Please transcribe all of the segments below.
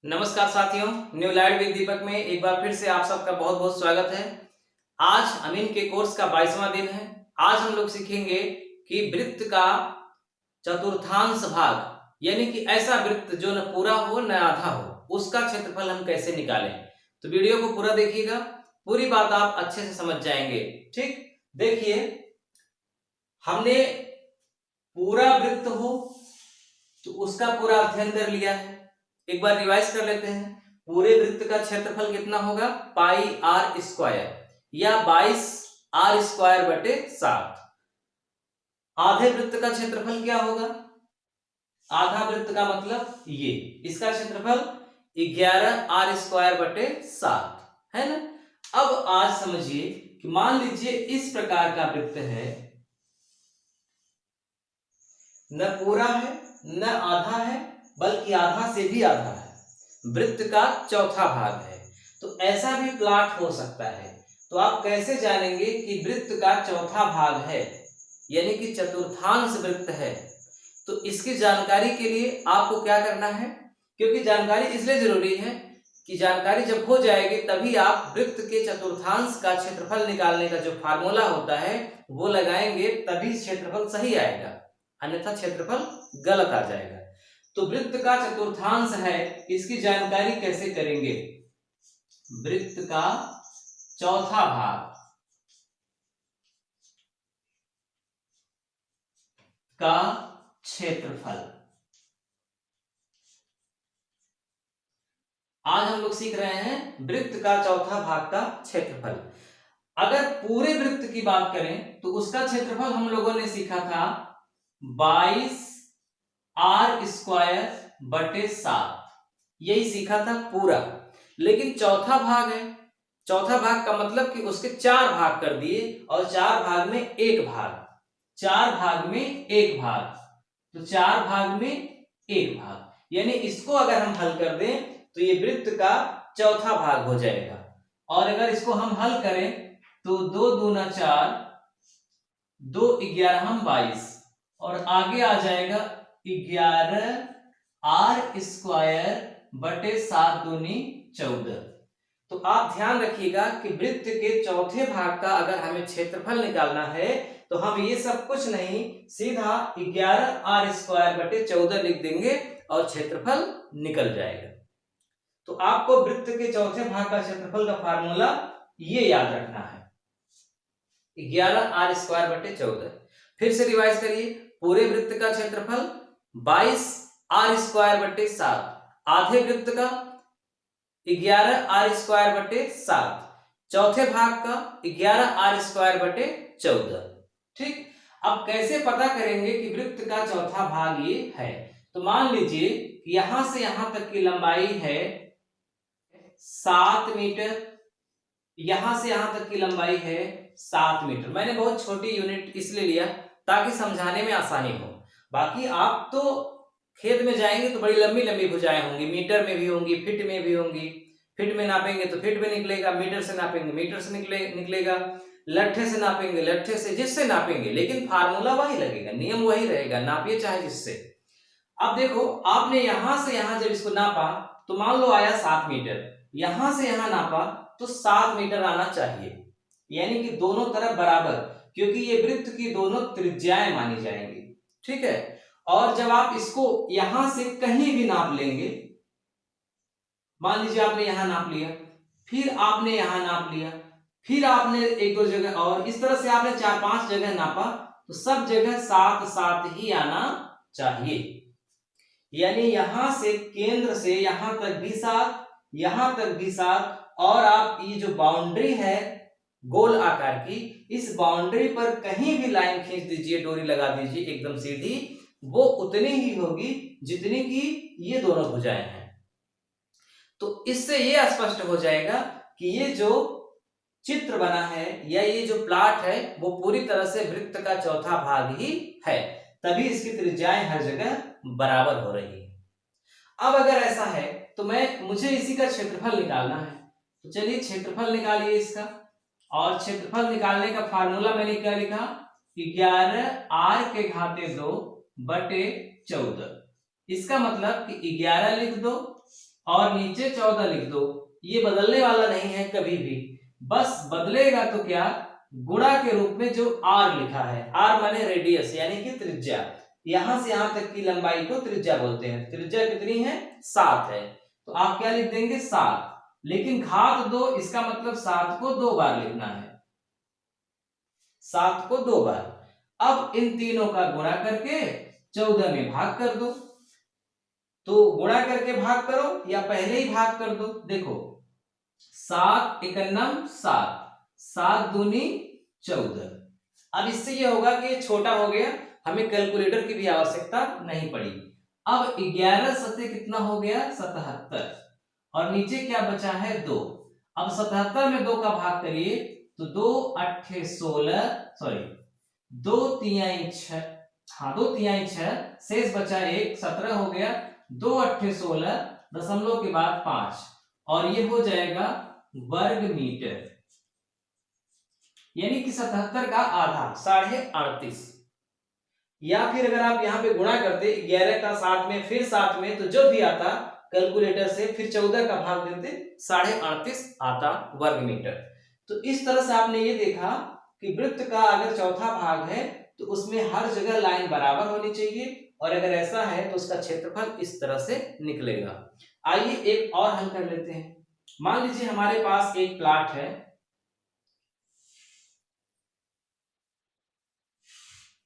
नमस्कार साथियों, new light with दीपक में एक बार फिर से आप सबका बहुत बहुत स्वागत है। आज अमीन के कोर्स का 22वां दिन है। आज हम लोग सीखेंगे कि वृत्त का चतुर्थांश भाग यानी कि ऐसा वृत्त जो न पूरा हो न आधा हो, उसका क्षेत्रफल हम कैसे निकालें। तो वीडियो को पूरा देखिएगा, पूरी बात आप अच्छे से समझ जाएंगे। ठीक, देखिए, हमने पूरा वृत्त हो तो उसका पूरा अध्ययन कर लिया है। एक बार रिवाइज कर लेते हैं। पूरे वृत्त का क्षेत्रफल कितना होगा? पाई आर स्क्वायर या 22r² बटे 7। आधे वृत्त का क्षेत्रफल क्या होगा? आधा वृत्त का मतलब ये, इसका क्षेत्रफल 11r² बटे 7 है ना। अब आज समझिए कि मान लीजिए इस प्रकार का वृत्त है, न पूरा है न आधा है, बल्कि आधा से भी आधा है, वृत्त का चौथा भाग है। तो ऐसा भी प्लॉट हो सकता है। तो आप कैसे जानेंगे कि वृत्त का चौथा भाग है यानी कि चतुर्थांश वृत्त है? तो इसकी जानकारी के लिए आपको क्या करना है, क्योंकि जानकारी इसलिए जरूरी है कि जानकारी जब हो जाएगी तभी आप वृत्त के चतुर्थांश का क्षेत्रफल निकालने का जो फार्मूला होता है वो लगाएंगे, तभी क्षेत्रफल सही आएगा, अन्यथा क्षेत्रफल गलत आ जाएगा। तो वृत्त का चतुर्थांश है, इसकी जानकारी कैसे करेंगे? वृत्त का चौथा भाग का क्षेत्रफल। आज हम लोग सीख रहे हैं वृत्त का चौथा भाग का क्षेत्रफल। अगर पूरे वृत्त की बात करें तो उसका क्षेत्रफल हम लोगों ने सीखा था 22r² बटे 7, यही सीखा था पूरा। लेकिन चौथा भाग है, चौथा भाग का मतलब कि उसके 4 भाग कर दिए और 4 भाग में एक भाग, 4 भाग में एक भाग, तो 4 भाग में एक भाग, यानी इसको अगर हम हल कर दें तो ये वृत्त का चौथा भाग हो जाएगा। और अगर इसको हम हल करें तो 2 दूना 4, 2 11 22 और आगे आ जाएगा 11r² बटे 7 दूनी 14। तो आप ध्यान रखिएगा कि वृत्त के चौथे भाग का अगर हमें क्षेत्रफल निकालना है तो हम ये सब कुछ नहीं, सीधा 11r² बटे 14 लिख देंगे और क्षेत्रफल निकल जाएगा। तो आपको वृत्त के चौथे भाग का क्षेत्रफल का फार्मूला ये याद रखना है, 11r² बटे 14। फिर से रिवाइज करिए, पूरे वृत्त का क्षेत्रफल 22r² बटे 7, आधे वृत्त का 11r² बटे 7, चौथे भाग का 11r² बटे 14। ठीक, अब कैसे पता करेंगे कि वृत्त का चौथा भाग ये है? तो मान लीजिए यहां से यहां तक की लंबाई है 7 मीटर, यहां से यहां तक की लंबाई है 7 मीटर। मैंने बहुत छोटी यूनिट इसलिए लिया ताकि समझाने में आसानी हो। बाकी आप तो खेत में जाएंगे तो बड़ी लंबी लंबी भुजाएं होंगी, मीटर में भी होंगी, फीट में भी होंगी। फीट में नापेंगे तो फीट में निकलेगा, मीटर से नापेंगे मीटर से निकलेगा, लट्ठे से नापेंगे लट्ठे से, जिससे नापेंगे, लेकिन फार्मूला वही लगेगा, नियम वही रहेगा, नापिए चाहे जिससे। अब देखो, आपने यहां से यहां जब इसको नापा तो मान लो आया 7 मीटर, यहां से यहां नापा तो 7 मीटर आना चाहिए, यानी कि दोनों तरफ बराबर, क्योंकि ये वृत्त की दोनों त्रिज्याएं मानी जाएंगी। ठीक है, और जब आप इसको यहां से कहीं भी नाप लेंगे, मान लीजिए आपने यहां नाप लिया, फिर आपने यहां नाप लिया, फिर आपने एक दो जगह, और इस तरह से आपने 4-5 जगह नापा, तो सब जगह 7-7 ही आना चाहिए। यानी यहां से केंद्र से यहां तक भी 7, यहां तक भी 7, और आप ये जो बाउंड्री है गोल आकार की, इस बाउंड्री पर कहीं भी लाइन खींच दीजिए, डोरी लगा दीजिए एकदम सीधी, वो उतनी ही होगी जितनी की ये दोनों भुजाएं हैं। तो इससे ये स्पष्ट हो जाएगा कि ये जो चित्र बना है या ये जो प्लॉट है वो पूरी तरह से वृत्त का चौथा भाग ही है, तभी इसकी त्रिज्याएं हर जगह बराबर हो रही है। अब अगर ऐसा है तो मुझे इसी का क्षेत्रफल निकालना है, तो चलिए क्षेत्रफल निकालिए इसका। और क्षेत्रफल निकालने का फार्मूला मैंने क्या लिखा? 11r² बटे 14। इसका मतलब कि 11 लिख दो और नीचे 14 लिख दो। ये बदलने वाला नहीं है कभी भी, बस बदलेगा तो क्या, गुणा के रूप में जो आर लिखा है, आर माने रेडियस यानी कि त्रिज्या, यहां से यहां तक की लंबाई को त्रिज्या बोलते हैं। त्रिज्या कितनी है, 7 है, तो आप क्या लिख देंगे, 7। लेकिन घात 2, इसका मतलब 7 को 2 बार लिखना है, 7 को 2 बार। अब इन तीनों का गुणा करके 14 में भाग कर दो। तो गुणा करके भाग करो या पहले ही भाग कर दो। देखो 7 एकन्नम 7, 7 दूनी 14। अब इससे ये होगा कि ये छोटा हो गया, हमें कैलकुलेटर की भी आवश्यकता नहीं पड़ी। अब 11 सत्ते कितना हो गया, 77, और नीचे क्या बचा है, 2। अब 77 में 2 का भाग करिए तो 2 8 16, सॉरी 2 3 6, हाँ 2 3 6, शेष बचा 1, 17 हो गया। 2 8 16 दशमलव के बाद 5, और ये हो जाएगा वर्ग मीटर, यानी कि 77 का आधा 38.5। या फिर अगर आप यहाँ पे गुणा करते 11 का 7 में, फिर 7 में, तो जो भी आता कैलकुलेटर से फिर 14 का भाग देते 38.5 आता वर्ग मीटर। तो इस तरह से आपने ये देखा कि वृत्त का अगर चौथा भाग है तो उसमें हर जगह लाइन बराबर होनी चाहिए, और अगर ऐसा है तो उसका क्षेत्रफल इस तरह से निकलेगा। आइए एक और हल कर लेते हैं। मान लीजिए हमारे पास एक प्लाट है,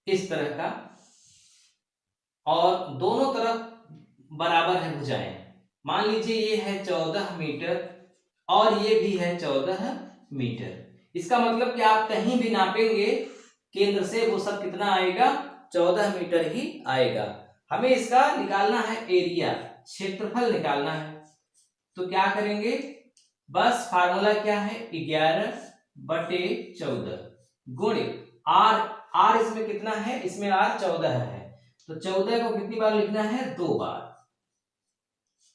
इस तरह का, और दोनों तरफ बराबर है भुजाएं। मान लीजिए ये है 14 मीटर और ये भी है 14 मीटर। इसका मतलब कि आप कहीं भी नापेंगे केंद्र से, वो सब कितना आएगा, 14 मीटर ही आएगा। हमें इसका निकालना है एरिया, क्षेत्रफल निकालना है। तो क्या करेंगे, बस फार्मूला क्या है, 11/14 गुणित आर। आर इसमें कितना है, इसमें आर 14 है, तो 14 को कितनी बार लिखना है, 2 बार।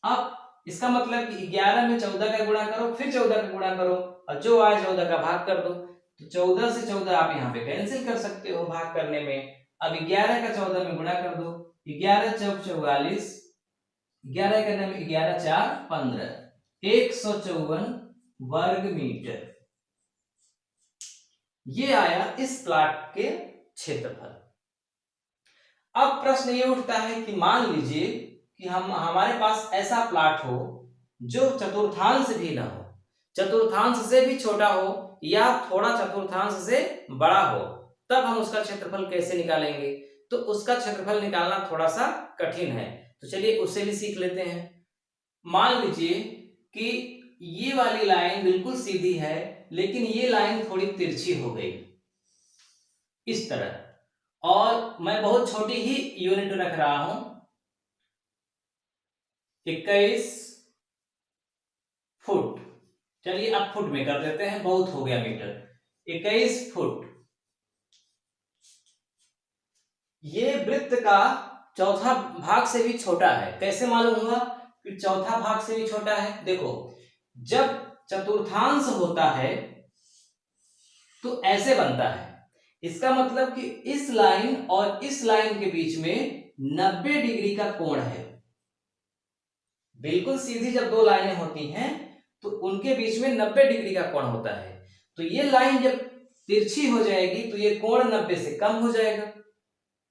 अब इसका मतलब कि 11 में 14 का गुणा करो, फिर 14 का गुणा करो, और जो आए 14 का भाग कर दो। तो 14 से 14 आप यहाँ पे कैंसिल कर सकते हो भाग करने में। अब 11 का 14 में गुणा कर दो, 11 चौक 44, 11 करने में 11 4 15, 154 वर्ग मीटर। ये आया इस प्लाट के क्षेत्रफल। अब प्रश्न ये उठता है कि मान लीजिए कि हमारे पास ऐसा प्लाट हो जो चतुर्थांश भी ना हो, चतुर्थांश से भी छोटा हो, या थोड़ा चतुर्थांश से बड़ा हो, तब हम उसका क्षेत्रफल कैसे निकालेंगे। तो उसका क्षेत्रफल निकालना थोड़ा सा कठिन है, तो चलिए उससे भी सीख लेते हैं। मान लीजिए कि ये वाली लाइन बिल्कुल सीधी है, लेकिन ये लाइन थोड़ी तिरछी हो गई इस तरह, और मैं बहुत छोटी ही यूनिट रख रहा हूं, 21 फुट। चलिए अब फुट में कर देते हैं, बहुत हो गया मीटर, 21 फुट। ये वृत्त का चौथा भाग से भी छोटा है। कैसे मालूम हुआ कि चौथा भाग से भी छोटा है, देखो जब चतुर्थांश होता है तो ऐसे बनता है। इसका मतलब कि इस लाइन और इस लाइन के बीच में 90 डिग्री का कोण है। बिल्कुल सीधी जब दो लाइनें होती हैं तो उनके बीच में 90 डिग्री का कोण होता है। तो ये लाइन जब तिरछी हो जाएगी तो ये कोण 90 से कम हो जाएगा,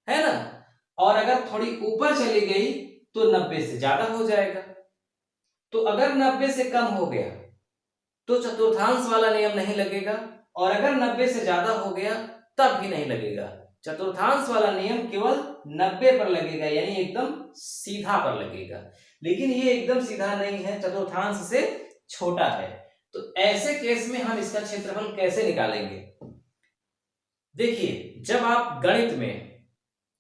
है ना। और अगर थोड़ी ऊपर चली गई तो 90 से ज्यादा हो जाएगा। तो अगर 90 से कम हो गया तो चतुर्थांश वाला नियम नहीं लगेगा, और अगर 90 से ज्यादा हो गया तब भी नहीं लगेगा। चतुर्थांश वाला नियम केवल 90 पर लगेगा, यानी एकदम सीधा पर लगेगा। लेकिन ये एकदम सीधा नहीं है, चतुर्थांश से छोटा है। तो ऐसे केस में हम इसका क्षेत्रफल कैसे निकालेंगे। देखिए जब आप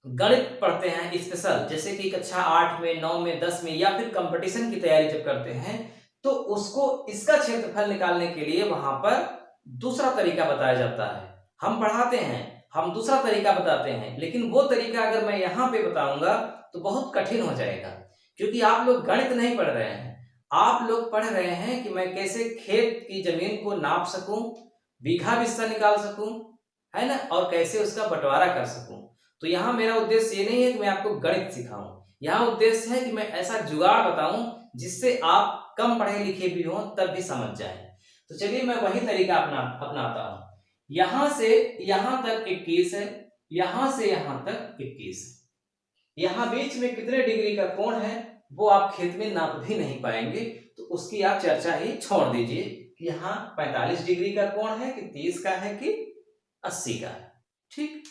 गणित पढ़ते हैं स्पेशल, जैसे कि कक्षा 8 में 9 में 10 में, या फिर कंपटीशन की तैयारी जब करते हैं, तो उसको इसका क्षेत्रफल निकालने के लिए वहां पर दूसरा तरीका बताया जाता है। हम पढ़ाते हैं, हम दूसरा तरीका बताते हैं, लेकिन वो तरीका अगर मैं यहाँ पे बताऊंगा तो बहुत कठिन हो जाएगा, क्योंकि आप लोग गणित नहीं पढ़ रहे हैं। आप लोग पढ़ रहे हैं कि मैं कैसे खेत की जमीन को नाप सकूं, बीघा बिस्सा निकाल सकूं, है ना, और कैसे उसका बंटवारा कर सकूं। तो यहाँ मेरा उद्देश्य ये नहीं है कि मैं आपको गणित सिखाऊं, यहाँ उद्देश्य है कि मैं ऐसा जुगाड़ बताऊं जिससे आप कम पढ़े लिखे भी हो तब भी समझ जाए। तो चलिए मैं वही तरीका अपनाता हूं। यहां से यहां तक 21 है, यहां से यहां तक 21 है। यहां बीच में कितने डिग्री का कोण है वो आप खेत में नाप भी नहीं पाएंगे, तो उसकी आप चर्चा ही छोड़ दीजिए कि यहाँ 45 डिग्री का कोण है कि 30 का है कि 80 का है। ठीक,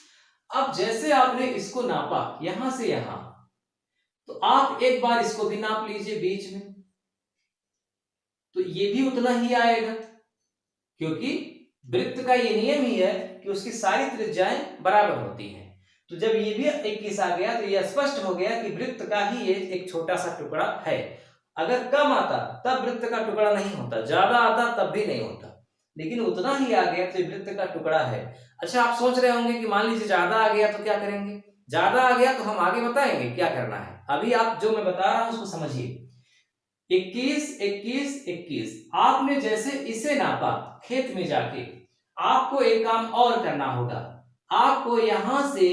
अब जैसे आपने इसको नापा यहां से यहां, तो आप एक बार इसको भी नाप लीजिए बीच में, तो ये भी उतना ही आएगा, क्योंकि वृत्त का ये नियम ही है कि उसकी सारी त्रिज्याएं बराबर होती हैं। तो जब ये भी 21 आ गया तो ये स्पष्ट हो गया कि वृत्त का ही ये एक छोटा सा टुकड़ा है। अगर कम आता तब वृत्त का टुकड़ा नहीं होता, ज्यादा आता तब भी नहीं होता, लेकिन उतना ही आ गया तो ये वृत्त का टुकड़ा है। अच्छा, आप सोच रहे होंगे कि मान लीजिए ज्यादा आ गया तो क्या करेंगे? ज्यादा आ गया तो हम आगे बताएंगे क्या करना है, अभी आप जो मैं बता रहा हूं उसको समझिए। 21 21 21 आपने जैसे इसे नापा, खेत में जाके आपको एक काम और करना होगा, आपको यहां से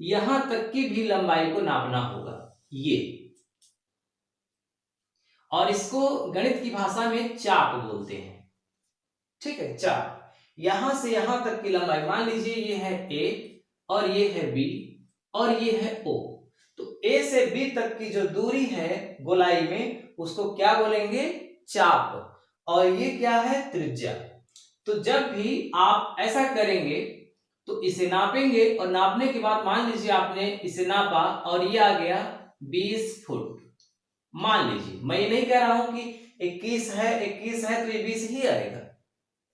यहां तक की भी लंबाई को नापना होगा ये, और इसको गणित की भाषा में चाप बोलते हैं। ठीक है, चाप। यहां से यहां तक की लंबाई मान लीजिए ये है ए और ये है बी और ये है ओ, तो ए से बी तक की जो दूरी है गोलाई में उसको क्या बोलेंगे? चाप। और ये क्या है? त्रिज्या। तो जब भी आप ऐसा करेंगे तो इसे नापेंगे और नापने के बाद मान लीजिए आपने इसे नापा और ये आ गया 20 फुट। मान लीजिए, मैं ये नहीं कह रहा हूं कि 21 है तो ये 20 ही आएगा,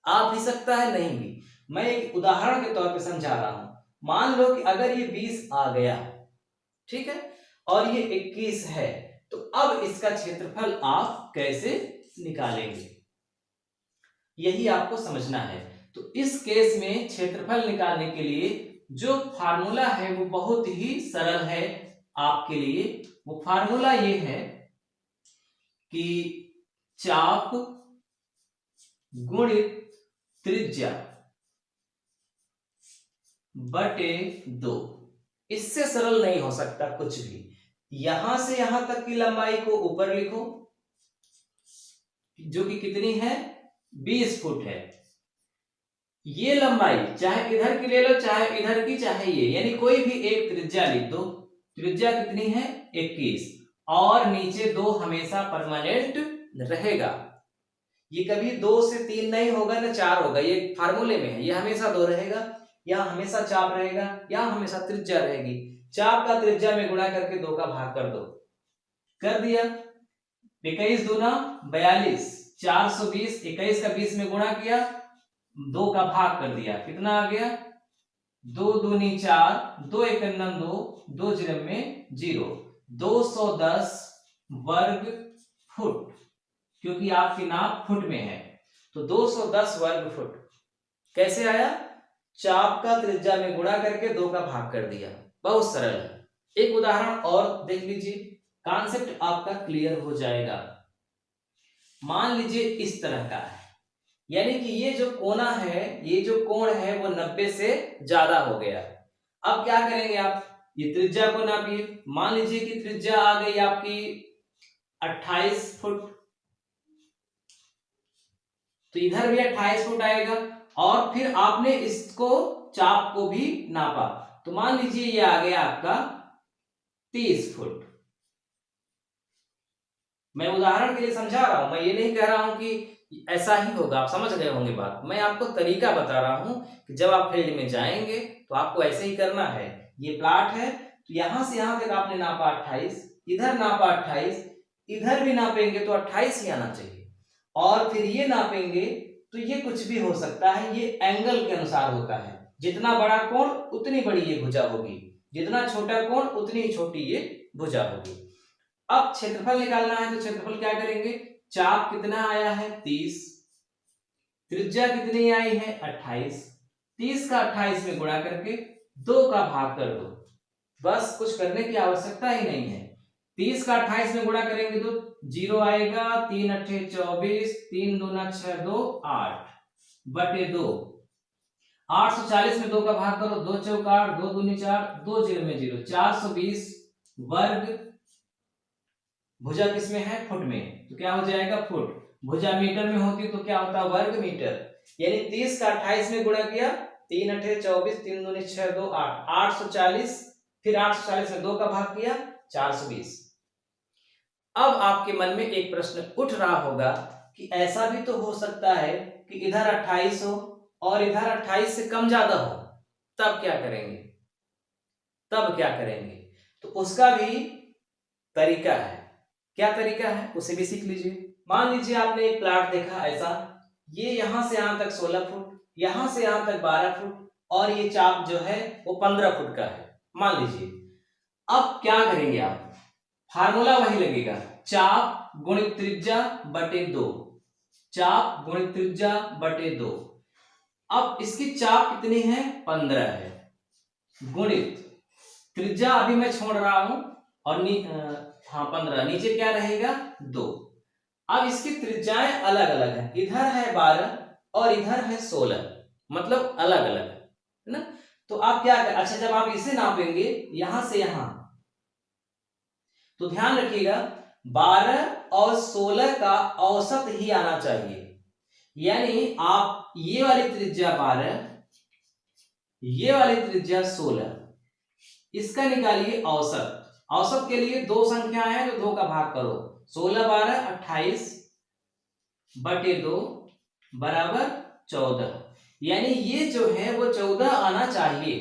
आ भी सकता है नहीं भी, मैं एक उदाहरण के तौर पे समझा रहा हूं। मान लो कि अगर ये 20 आ गया, ठीक है, और ये 21 है, तो अब इसका क्षेत्रफल आप कैसे निकालेंगे, यही आपको समझना है। तो इस केस में क्षेत्रफल निकालने के लिए जो फार्मूला है वो बहुत ही सरल है आपके लिए। वो फार्मूला ये है कि चाप गुणित त्रिज्या बटे 2। इससे सरल नहीं हो सकता कुछ भी। यहां से यहां तक की लंबाई को ऊपर लिखो, जो कि कितनी है? 20 फुट है। ये लंबाई चाहे इधर की ले लो, चाहे इधर की, चाहे ये, यानी कोई भी एक त्रिज्या लिख दो। त्रिज्या कितनी है? 21। और नीचे 2 हमेशा परमानेंट रहेगा, ये कभी 2 से 3 नहीं होगा ना 4 होगा, ये फार्मूले में है, ये हमेशा 2 रहेगा, यहाँ हमेशा चाप रहेगा, यहाँ हमेशा त्रिज्या रहेगी। चाप का त्रिज्या में गुणा करके 2 का भाग कर दो, कर दिया। 21 दूना 42, 420, 21 का 20 में गुणा किया, 2 का भाग कर दिया, कितना आ गया? 2 दूनी 4, 2 एकन्नन 2, 2 जिरम में 0, 210 वर्ग फुट, क्योंकि आपकी नाप फुट में है, तो 210 वर्ग फुट। कैसे आया? चाप का त्रिज्या में गुणा करके 2 का भाग कर दिया। बहुत सरल है। एक उदाहरण और देख लीजिए, कॉन्सेप्ट आपका क्लियर हो जाएगा। मान लीजिए इस तरह का है, यानी कि ये जो कोना है, ये जो कोण है वो 90 से ज्यादा हो गया। अब क्या करेंगे आप? ये त्रिज्या को नापिए। मान लीजिए कि त्रिज्या आ गई आपकी 28 फुट, तो इधर भी 28 फुट आएगा, और फिर आपने इसको चाप को भी नापा, तो मान लीजिए ये आ गया आपका 30 फुट। मैं उदाहरण के लिए समझा रहा हूं, मैं ये नहीं कह रहा हूं कि ऐसा ही होगा, आप समझ गए होंगे बात। मैं आपको तरीका बता रहा हूं कि जब आप फील्ड में जाएंगे तो आपको ऐसे ही करना है। ये प्लाट है, तो यहां से यहां तक आपने नापा 28, इधर नापा 28, इधर भी नापेंगे तो 28 ही आना चाहिए, और फिर ये नापेंगे तो ये कुछ भी हो सकता है, ये एंगल के अनुसार होता है। जितना बड़ा कोण उतनी बड़ी ये भुजा होगी, जितना छोटा कोण उतनी ही छोटी ये भुजा होगी। अब क्षेत्रफल निकालना है, तो क्षेत्रफल क्या करेंगे? चाप कितना आया है? 30, त्रिज्या कितनी आई है? 28, 30 का 28 में गुणा करके 2 का भाग कर दो, बस कुछ करने की आवश्यकता ही नहीं है। 30 का 28 में गुणा करेंगे तो 0 आएगा, 3 अट्ठे 24, 3 दूना 6, 2 8 बटे 2, 840 में 2 का भाग करो, 2 चौका 8, 2 दूनी 4, 2 जीरो में 0, 420 वर्ग भुजा किस में है? फुट में, तो क्या हो जाएगा? फुट। भुजा मीटर में होती तो क्या होता? वर्ग मीटर। यानी 30 का 28 में गुणा किया, 3 अठे 24, 3 दूनी 6, 2 8, 840। फिर 840 में 2 का भाग किया, 420। अब आपके मन में एक प्रश्न उठ रहा होगा कि ऐसा भी तो हो सकता है कि इधर 28 हो और इधर 28 से कम ज्यादा हो, तब क्या करेंगे? तब क्या करेंगे? तो उसका भी तरीका है। क्या तरीका है उसे भी सीख लीजिए। मान लीजिए आपने एक प्लाट देखा ऐसा, ये यहां से यहां तक 16 फुट, यहां से यहां तक 12 फुट और ये चाप जो है वो 15 फुट का है, मान लीजिए। अब क्या करेंगे आप? फार्मूला वही लगेगा, चाप गुणित त्रिज्या बटे 2, चाप गुणित त्रिज्या बटे 2। अब इसकी चाप कितनी है? 15 है, गुणित त्रिज्या अभी मैं छोड़ रहा हूं और 15, नीचे क्या रहेगा? 2। अब इसकी त्रिज्याएं अलग अलग है, इधर है 12 और इधर है 16, मतलब अलग अलग है ना। तो आप क्या कर, अच्छा जब आप इसे नापेंगे यहां से यहां, तो ध्यान रखिएगा 12 और 16 का औसत ही आना चाहिए। यानी आप ये वाली त्रिज्या 12, ये वाली त्रिज्या 16, इसका निकालिए औसत। औसत के लिए दो संख्याएं हैं तो 2 का भाग करो, 16 12 28 बटे 2 बराबर 14। यानी ये जो है वो 14 आना चाहिए,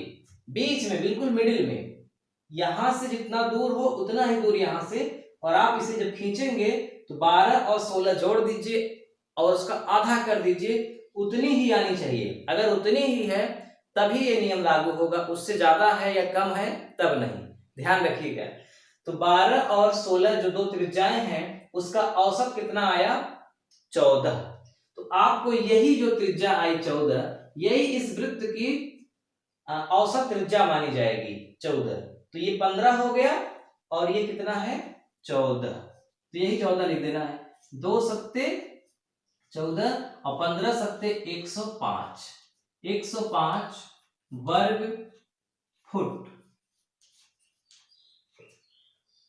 बीच में बिल्कुल मिडिल में। यहां से जितना दूर हो उतना ही दूर यहां से, और आप इसे जब खींचेंगे तो 12 और 16 जोड़ दीजिए और उसका आधा कर दीजिए, उतनी ही आनी चाहिए। अगर उतनी ही है तभी ये नियम लागू होगा, उससे ज्यादा है या कम है तब नहीं, ध्यान रखिएगा। तो 12 और 16 जो दो त्रिज्याएं हैं उसका औसत कितना आया? 14। तो आपको यही जो त्रिज्या आई 14, यही इस वृत्त की औसत त्रिज्या मानी जाएगी 14। तो ये 15 हो गया और ये कितना है? 14। तो यही 14 लिख देना है, 2 सत्ते 14 और 15 सत्ते 105, 105 वर्ग फुट।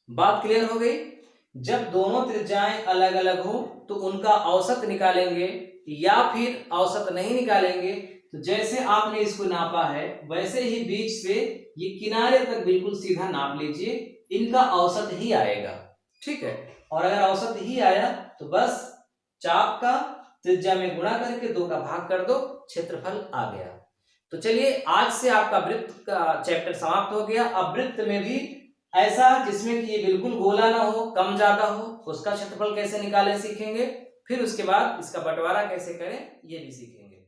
बात क्लियर हो गई? जब दोनों त्रिज्याएं अलग अलग हो तो उनका औसत निकालेंगे, या फिर औसत नहीं निकालेंगे तो जैसे आपने इसको नापा है वैसे ही बीच से ये किनारे तक बिल्कुल सीधा नाप लीजिए, इनका औसत ही आएगा, ठीक है। और अगर औसत ही आया तो बस चाप का त्रिज्या में गुणा करके 2 का भाग कर दो, क्षेत्रफल आ गया। तो चलिए आज से आपका वृत्त का चैप्टर समाप्त हो गया। अब वृत्त में भी ऐसा जिसमें कि ये बिल्कुल गोला ना हो, कम ज्यादा हो, उसका क्षेत्रफल कैसे निकालें सीखेंगे। फिर उसके बाद इसका बंटवारा कैसे करें ये भी सीखेंगे।